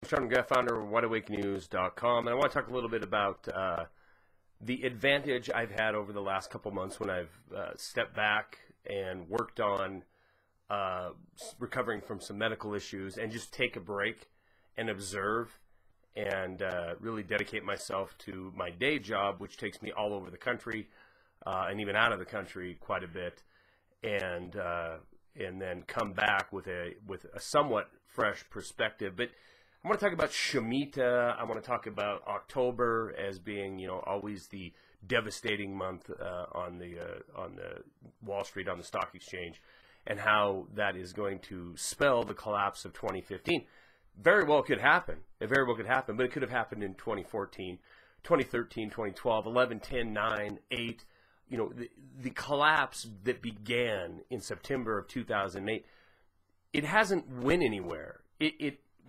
Sean McGrath, founder of WideAwakeNews.com, and I want to talk a little bit about the advantage I've had over the last couple months when I've stepped back and worked on recovering from some medical issues and just take a break and observe and really dedicate myself to my day job, which takes me all over the country and even out of the country quite a bit, and then come back with a somewhat fresh perspective. But I want to talk about Shemitah. I want to talk about October as being, always the devastating month on the Wall Street, on the stock exchange, and how that is going to spell the collapse of 2015. Very well could happen. It very well could happen, but it could have happened in 2014, 2013, 2012, 11, 10, 9, 8. The collapse that began in September of 2008, it hasn't went anywhere.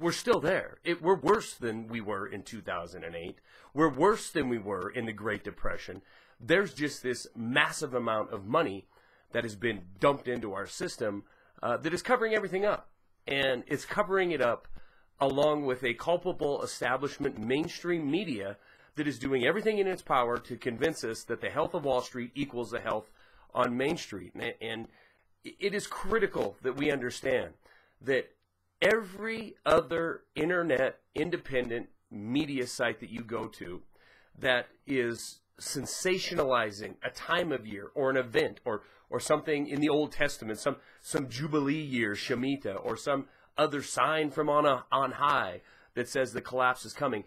We're still there. We're worse than we were in 2008. We're worse than we were in the Great Depression. There's just this massive amount of money that has been dumped into our system that is covering everything up. And it's covering it up along with a culpable establishment mainstream media that is doing everything in its power to convince us that the health of Wall Street equals the health on Main Street. And it is critical that we understand that every other internet independent media site that you go to that is sensationalizing a time of year or an event or something in the Old Testament, some Jubilee year, Shemitah, or some other sign from on high that says the collapse is coming,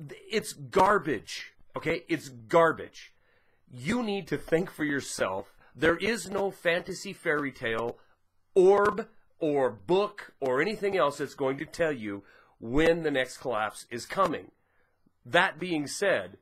it's garbage, okay? It's garbage. You need to think for yourself. There is no fantasy fairy tale, orb, or book, or anything else that's going to tell you when the next collapse is coming. That being said,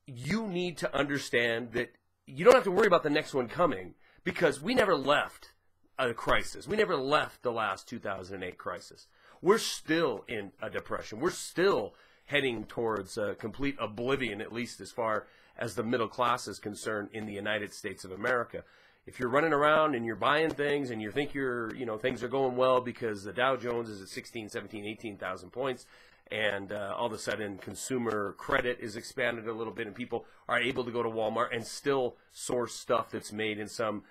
you need to understand that you don't have to worry about the next one coming, because we never left a crisis. We never left the last 2008 crisis. We're still in a depression. We're still heading towards complete oblivion, at least as far as the middle class is concerned in the United States of America. If you're running around and you're buying things and you think things are going well because the Dow Jones is at 16, 17, 18,000 points, and all of a sudden consumer credit is expanded a little bit and people are able to go to Walmart and still source stuff that's made in some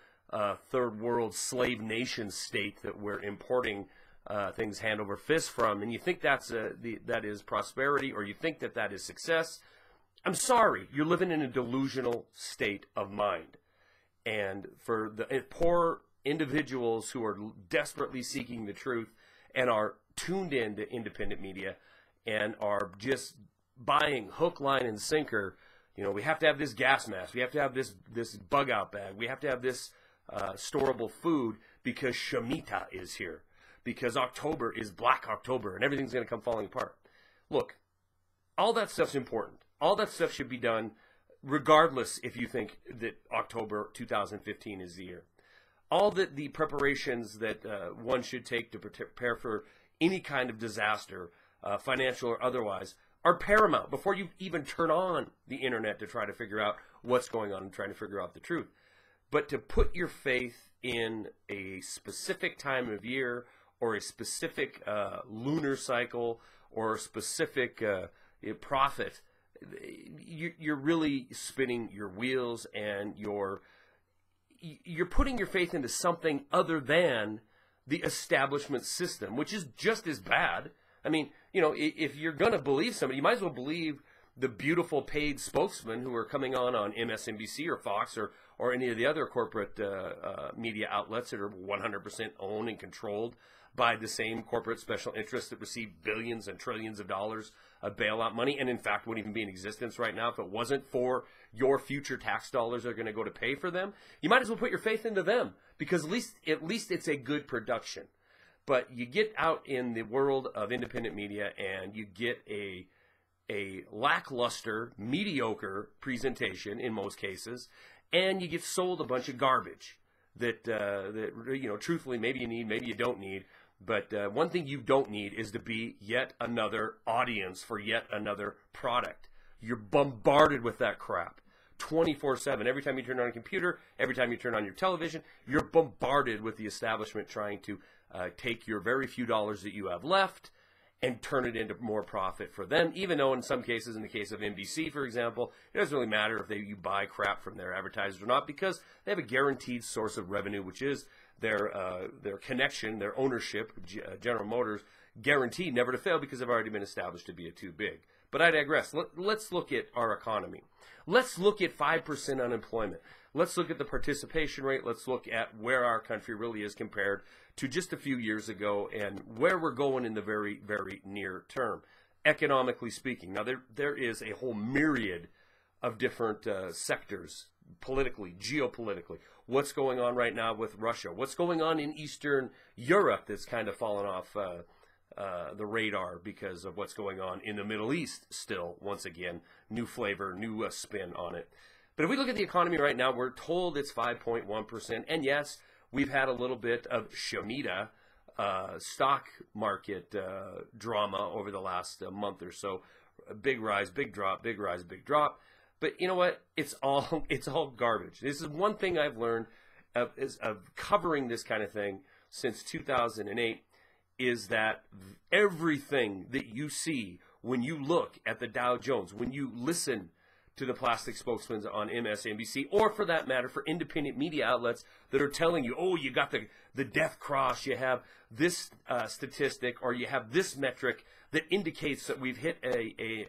third world slave nation state that we're importing things hand over fist from, and you think that is prosperity, or you think that is success, I'm sorry, you're living in a delusional state of mind. And for the poor individuals who are desperately seeking the truth and are tuned in to independent media and are just buying hook, line, and sinker, we have to have this gas mask, we have to have this bug out bag, we have to have this storable food because Shemitah is here, because October is Black October and everything's going to come falling apart. Look, all that stuff's important. All that stuff should be done regardless if you think that October 2015 is the year. All the preparations that one should take to prepare for any kind of disaster, financial or otherwise, are paramount before you even turn on the internet to try to figure out what's going on and trying to figure out the truth. But to put your faith in a specific time of year or a specific lunar cycle or a specific prophet, you're really spinning your wheels, and you're putting your faith into something other than the establishment system, which is just as bad. I mean, if you're going to believe somebody, you might as well believe the beautiful paid spokesmen who are coming on MSNBC or Fox or any of the other corporate media outlets that are 100% owned and controlled by the same corporate special interests that receive billions and trillions of dollars of bailout money, and in fact wouldn't even be in existence right now if it wasn't for your future tax dollars that are going to go to pay for them. You might as well put your faith into them, because at least it's a good production. But you get out in the world of independent media and you get a lackluster, mediocre presentation in most cases, and you get sold a bunch of garbage that truthfully, maybe you need, maybe you don't need. But one thing you don't need is to be yet another audience for yet another product. You're bombarded with that crap 24/7. Every time you turn on a computer, every time you turn on your television, you're bombarded with the establishment trying to take your very few dollars that you have left and turn it into more profit for them, even though in some cases, in the case of NBC, for example, it doesn't really matter if you buy crap from their advertisers or not, because they have a guaranteed source of revenue, which is their connection, their ownership, General Motors, guaranteed never to fail because they've already been established to be too big. But I digress. Let's look at our economy. Let's look at 5% unemployment. Let's look at the participation rate. Let's look at where our country really is compared to just a few years ago and where we're going in the very, very near term, economically speaking. Now, there is a whole myriad of different sectors, politically, geopolitically. What's going on right now with Russia? What's going on in Eastern Europe that's kind of fallen off the radar because of what's going on in the Middle East still, once again, new flavor, new spin on it. But if we look at the economy right now, we're told it's 5.1%. And yes, we've had a little bit of Shemita stock market drama over the last month or so. A big rise, big drop, big rise, big drop. But you know what? It's all garbage. This is one thing I've learned of covering this kind of thing since 2008, is that everything that you see when you look at the Dow Jones, when you listen to the plastic spokesmen on MSNBC, or for that matter, for independent media outlets that are telling you, oh, you got the death cross, you have this statistic, or you have this metric that indicates that we've hit a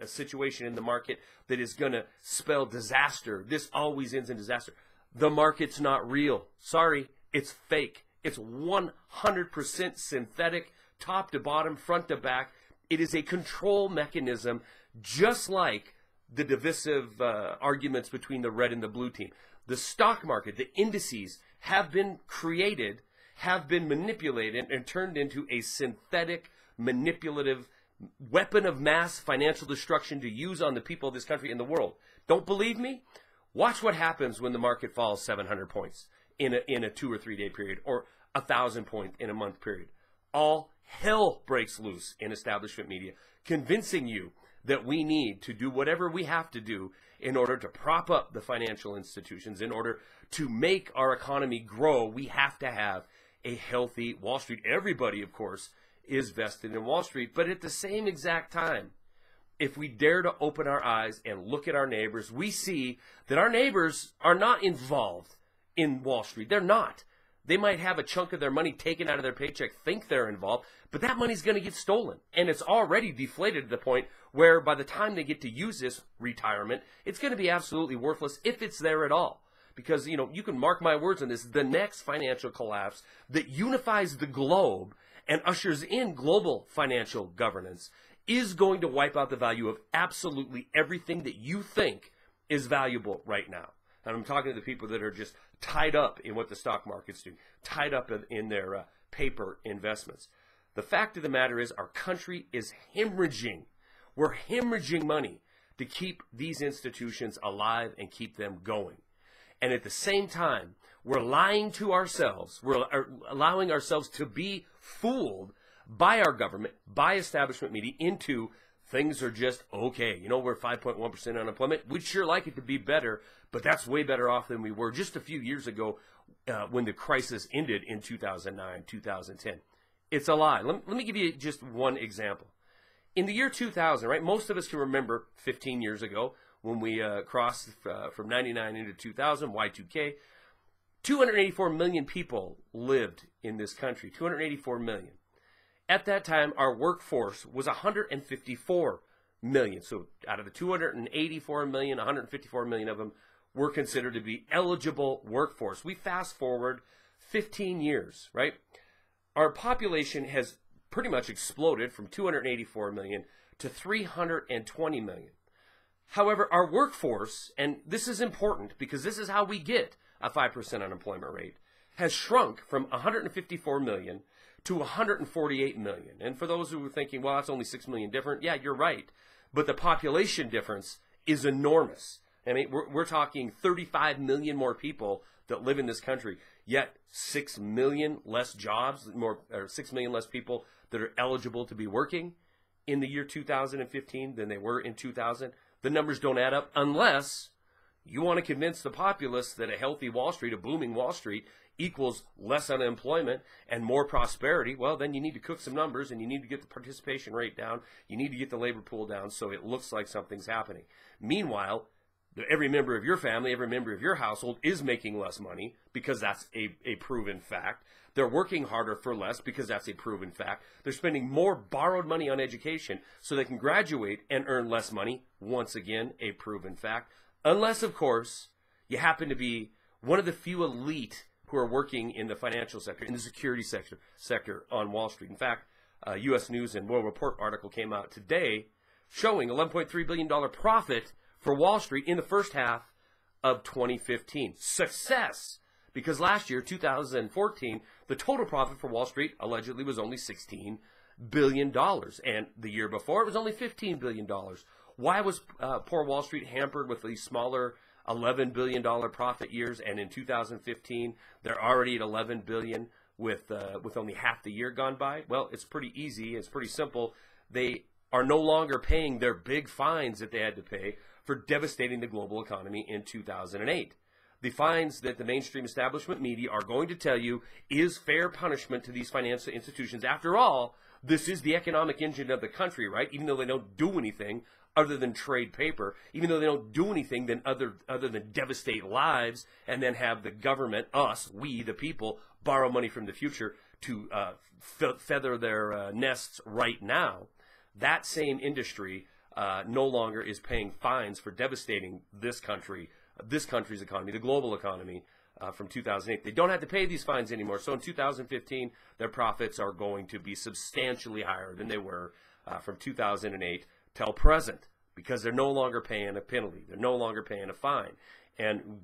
situation in the market that is going to spell disaster. This always ends in disaster. The market's not real. Sorry, it's fake. It's 100% synthetic, top to bottom, front to back. It is a control mechanism, just like the divisive arguments between the red and the blue team. The stock market, the indices have been created, have been manipulated, and turned into a synthetic, manipulative weapon of mass financial destruction to use on the people of this country and the world. Don't believe me? Watch what happens when the market falls 700 points in a 2 or 3 day period, or 1,000 points in a month period. All hell breaks loose in establishment media, convincing you that we need to do whatever we have to do in order to prop up the financial institutions, in order to make our economy grow. We have to have a healthy Wall Street. Everybody, of course, is vested in Wall Street. But at the same exact time, if we dare to open our eyes and look at our neighbors, we see that our neighbors are not involved in Wall Street. They're not. They might have a chunk of their money taken out of their paycheck, think they're involved, but that money's going to get stolen. And it's already deflated to the point where by the time they get to use this retirement, it's going to be absolutely worthless if it's there at all. Because, you know, you can mark my words on this, the next financial collapse that unifies the globe and ushers in global financial governance is going to wipe out the value of absolutely everything that you think is valuable right now. And I'm talking to the people that are just tied up in what the stock market's doing, tied up in their paper investments. The fact of the matter is our country is hemorrhaging. We're hemorrhaging money to keep these institutions alive and keep them going. And at the same time, we're lying to ourselves. We're allowing ourselves to be fooled by our government, by establishment media, into things are just okay. You know, we're 5.1% unemployment. We'd sure like it to be better, but that's way better off than we were just a few years ago when the crisis ended in 2009, 2010. It's a lie. Let me give you just one example. In the year 2000, right, most of us can remember 15 years ago when we crossed from 99 into 2000, Y2K, 284 million people lived in this country, 284 million. At that time, our workforce was 154 million. So out of the 284 million, 154 million of them were considered to be eligible workforce. We fast forward 15 years, right? Our population has pretty much exploded from 284 million to 320 million. However, our workforce, and this is important because this is how we get a 5% unemployment rate, has shrunk from 154 million to 148 million. And for those who are thinking, well, that's only 6 million different, yeah, you're right. But the population difference is enormous. I mean, we're talking 35 million more people that live in this country, yet 6 million less jobs, or 6 million less people that are eligible to be working in the year 2015 than they were in 2000. The numbers don't add up unless you want to convince the populace that a healthy Wall Street, a booming Wall Street, equals less unemployment and more prosperity, well, then you need to cook some numbers and you need to get the participation rate down. You need to get the labor pool down so it looks like something's happening. Meanwhile, every member of your family, every member of your household is making less money because that's a proven fact. They're working harder for less because that's a proven fact. They're spending more borrowed money on education so they can graduate and earn less money. Once again, a proven fact. Unless, of course, you happen to be one of the few elite who are working in the financial sector, in the security sector on Wall Street. In fact, U.S. News and World Report article came out today showing $11.3 billion profit for Wall Street in the first half of 2015. Success! Because last year, 2014, the total profit for Wall Street allegedly was only $16 billion. And the year before, it was only $15 billion. Why was poor Wall Street hampered with these smaller $11 billion profit years? And in 2015, they're already at $11 billion with only half the year gone by? Well, it's pretty easy. It's pretty simple. They are no longer paying their big fines that they had to pay for devastating the global economy in 2008. The fines that the mainstream establishment media are going to tell you is fair punishment to these financial institutions. After all, this is the economic engine of the country, right? Even though they don't do anything other than trade paper, even though they don't do anything then other than devastate lives and then have the government, us, we, the people, borrow money from the future to feather their nests right now. That same industry no longer is paying fines for devastating this country's economy, the global economy, from 2008. They don't have to pay these fines anymore. So in 2015, their profits are going to be substantially higher than they were from 2008 till present because they're no longer paying a penalty. They're no longer paying a fine. And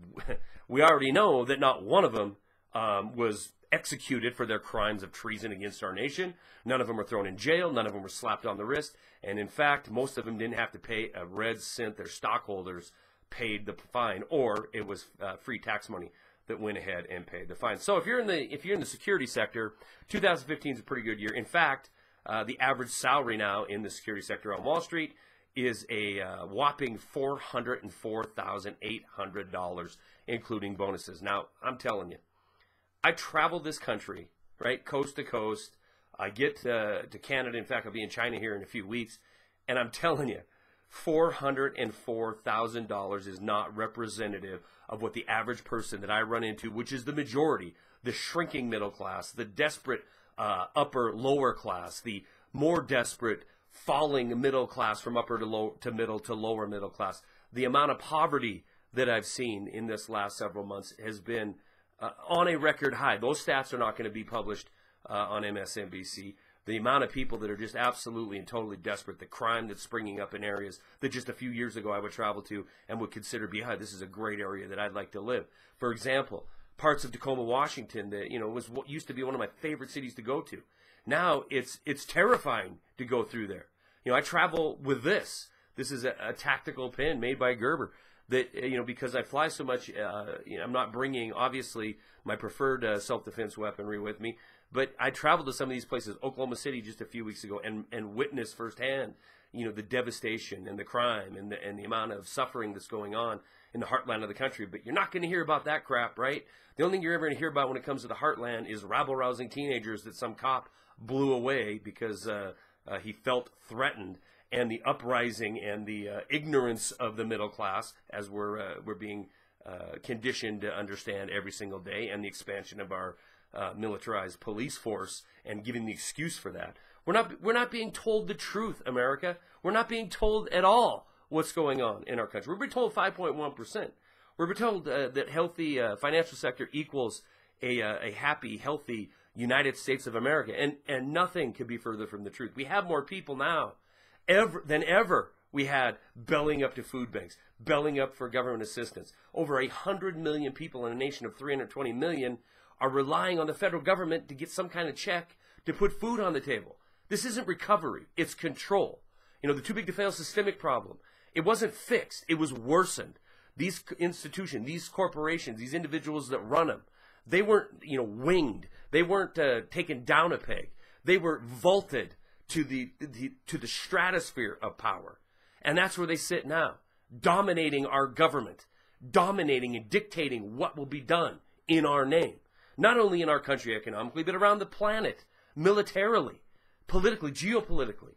we already know that not one of them was executed for their crimes of treason against our nation. None of them were thrown in jail. None of them were slapped on the wrist. And in fact, most of them didn't have to pay a red cent. Their stockholders paid the fine, or it was free tax money that went ahead and paid the fine. So if you're in the security sector, 2015 is a pretty good year. In fact, the average salary now in the security sector on Wall Street is a whopping $404,800, including bonuses. Now, I'm telling you, I travel this country, right, coast to coast. I get to Canada. In fact, I'll be in China here in a few weeks, and I'm telling you, $404,000 is not representative of what the average person that I run into, which is the majority, the shrinking middle class, the desperate upper lower class, the more desperate falling middle class from upper to middle to lower middle class. The amount of poverty that I've seen in this last several months has been on a record high. Those stats are not going to be published on MSNBC. The amount of people that are just absolutely and totally desperate, the crime that's springing up in areas that just a few years ago I would travel to and would consider this is a great area that I'd like to live. For example, parts of Tacoma, Washington, that was what used to be one of my favorite cities to go to. Now it's terrifying to go through there. I travel with this. This is a tactical pen made by Gerber. That because I fly so much, I'm not bringing obviously my preferred self-defense weaponry with me. But I traveled to some of these places, Oklahoma City just a few weeks ago, and witnessed firsthand, the devastation and the crime and the amount of suffering that's going on in the heartland of the country. But you're not going to hear about that crap, right? The only thing you're ever going to hear about when it comes to the heartland is rabble-rousing teenagers that some cop blew away because he felt threatened, and the uprising and the ignorance of the middle class, as we're being conditioned to understand every single day, and the expansion of our militarized police force and giving the excuse for that. We're not being told the truth, America. We're not being told at all what's going on in our country. We're being told 5.1%. We're being told that healthy financial sector equals a happy, healthy United States of America, and nothing could be further from the truth. We have more people now than ever we had bellying up to food banks, bellying up for government assistance. Over 100 million people in a nation of 320 million are relying on the federal government to get some kind of check to put food on the table. This isn't recovery. It's control. The too big to fail systemic problem. It wasn't fixed. It was worsened. These institutions, these corporations, these individuals that run them, they weren't, winged. They weren't taken down a peg. They were vaulted to the stratosphere of power. And that's where they sit now, dominating our government, dominating and dictating what will be done in our name. not only in our country economically, but around the planet, militarily, politically, geopolitically.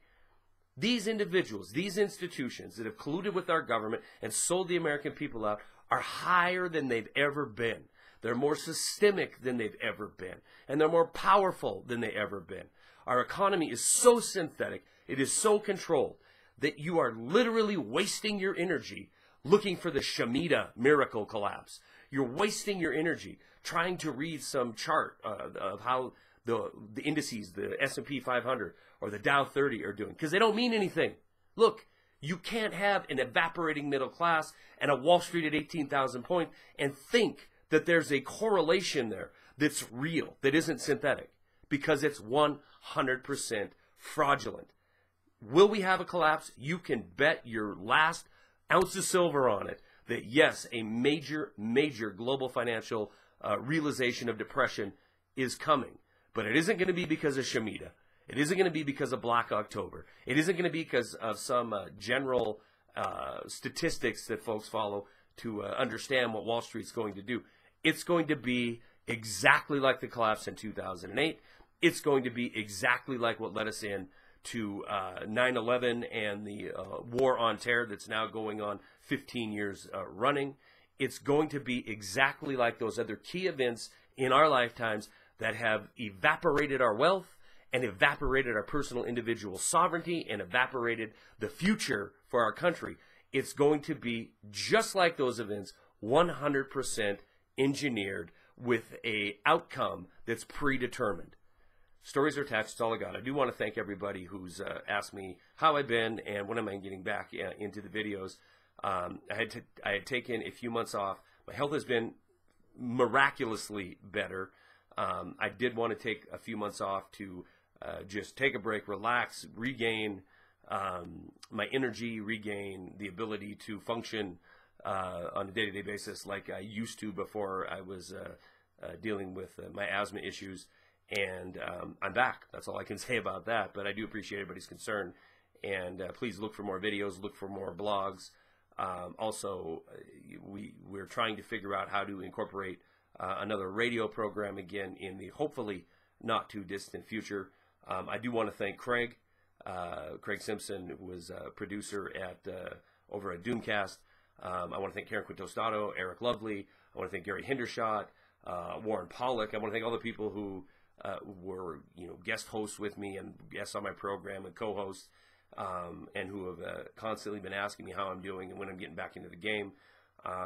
These individuals, these institutions that have colluded with our government and sold the American people out are higher than they've ever been. They're more systemic than they've ever been. And they're more powerful than they've ever been. Our economy is so synthetic, it is so controlled, that you are literally wasting your energy looking for the Shemitah miracle collapse. You're wasting your energy trying to read some chart of how the indices, the S&P 500 or the Dow 30 are doing, because they don't mean anything. Look, you can't have an evaporating middle class and a Wall Street at 18,000 points and think that there's a correlation there that's real, that isn't synthetic, because it's 100% fraudulent. Will we have a collapse? You can bet your last ounce of silver on it that yes, a major, major global financial realization of depression is coming. But it isn't going to be because of Shemitah. It isn't going to be because of Black October. It isn't going to be because of some general statistics that folks follow to understand what Wall Street's going to do. It's going to be exactly like the collapse in 2008. It's going to be exactly like what led us in to 9/11 and the war on terror that's now going on 15 years running. It's going to be exactly like those other key events in our lifetimes that have evaporated our wealth and evaporated our personal individual sovereignty and evaporated the future for our country. It's going to be just like those events, 100% engineered with a outcome that's predetermined. Stories are attached. That's all I got. I do want to thank everybody who's asked me how I've been and when am I getting back into the videos. I had taken a few months off. My health has been miraculously better. I did want to take a few months off to just take a break, relax, regain my energy, regain the ability to function on a day-to-day basis like I used to before I was dealing with my asthma issues. And I'm back. That's all I can say about that. But I do appreciate everybody's concern. And please look for more videos, look for more blogs. Also, we're trying to figure out how to incorporate another radio program again in the hopefully not too distant future. I do want to thank Craig Simpson, who was a producer at over at Doomcast. I want to thank Karen Quintostado, Eric Lovely. I want to thank Gary Hendershot, Warren Pollock. I want to thank all the people who were guest hosts with me and guests on my program and co-hosts, and who have constantly been asking me how I'm doing and when I'm getting back into the game.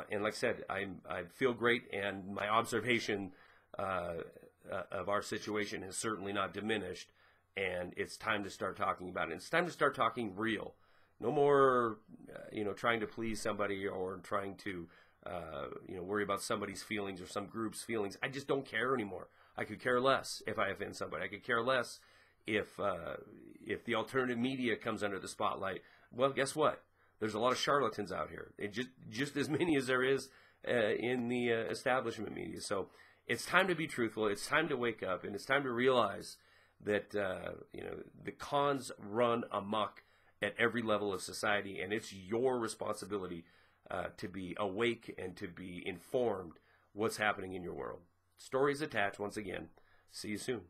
And like I said, I feel great, and my observation of our situation has certainly not diminished, and it's time to start talking about it. It's time to start talking real. No more, trying to please somebody or trying to, worry about somebody's feelings or some group's feelings. I just don't care anymore. I could care less if I offend somebody. I could care less if the alternative media comes under the spotlight. Well, guess what? There's a lot of charlatans out here. Just as many as there is in the establishment media. So it's time to be truthful. It's time to wake up, and it's time to realize that the cons run amok at every level of society, and it's your responsibility to be awake and to be informed what's happening in your world. Stories attached once again. See you soon.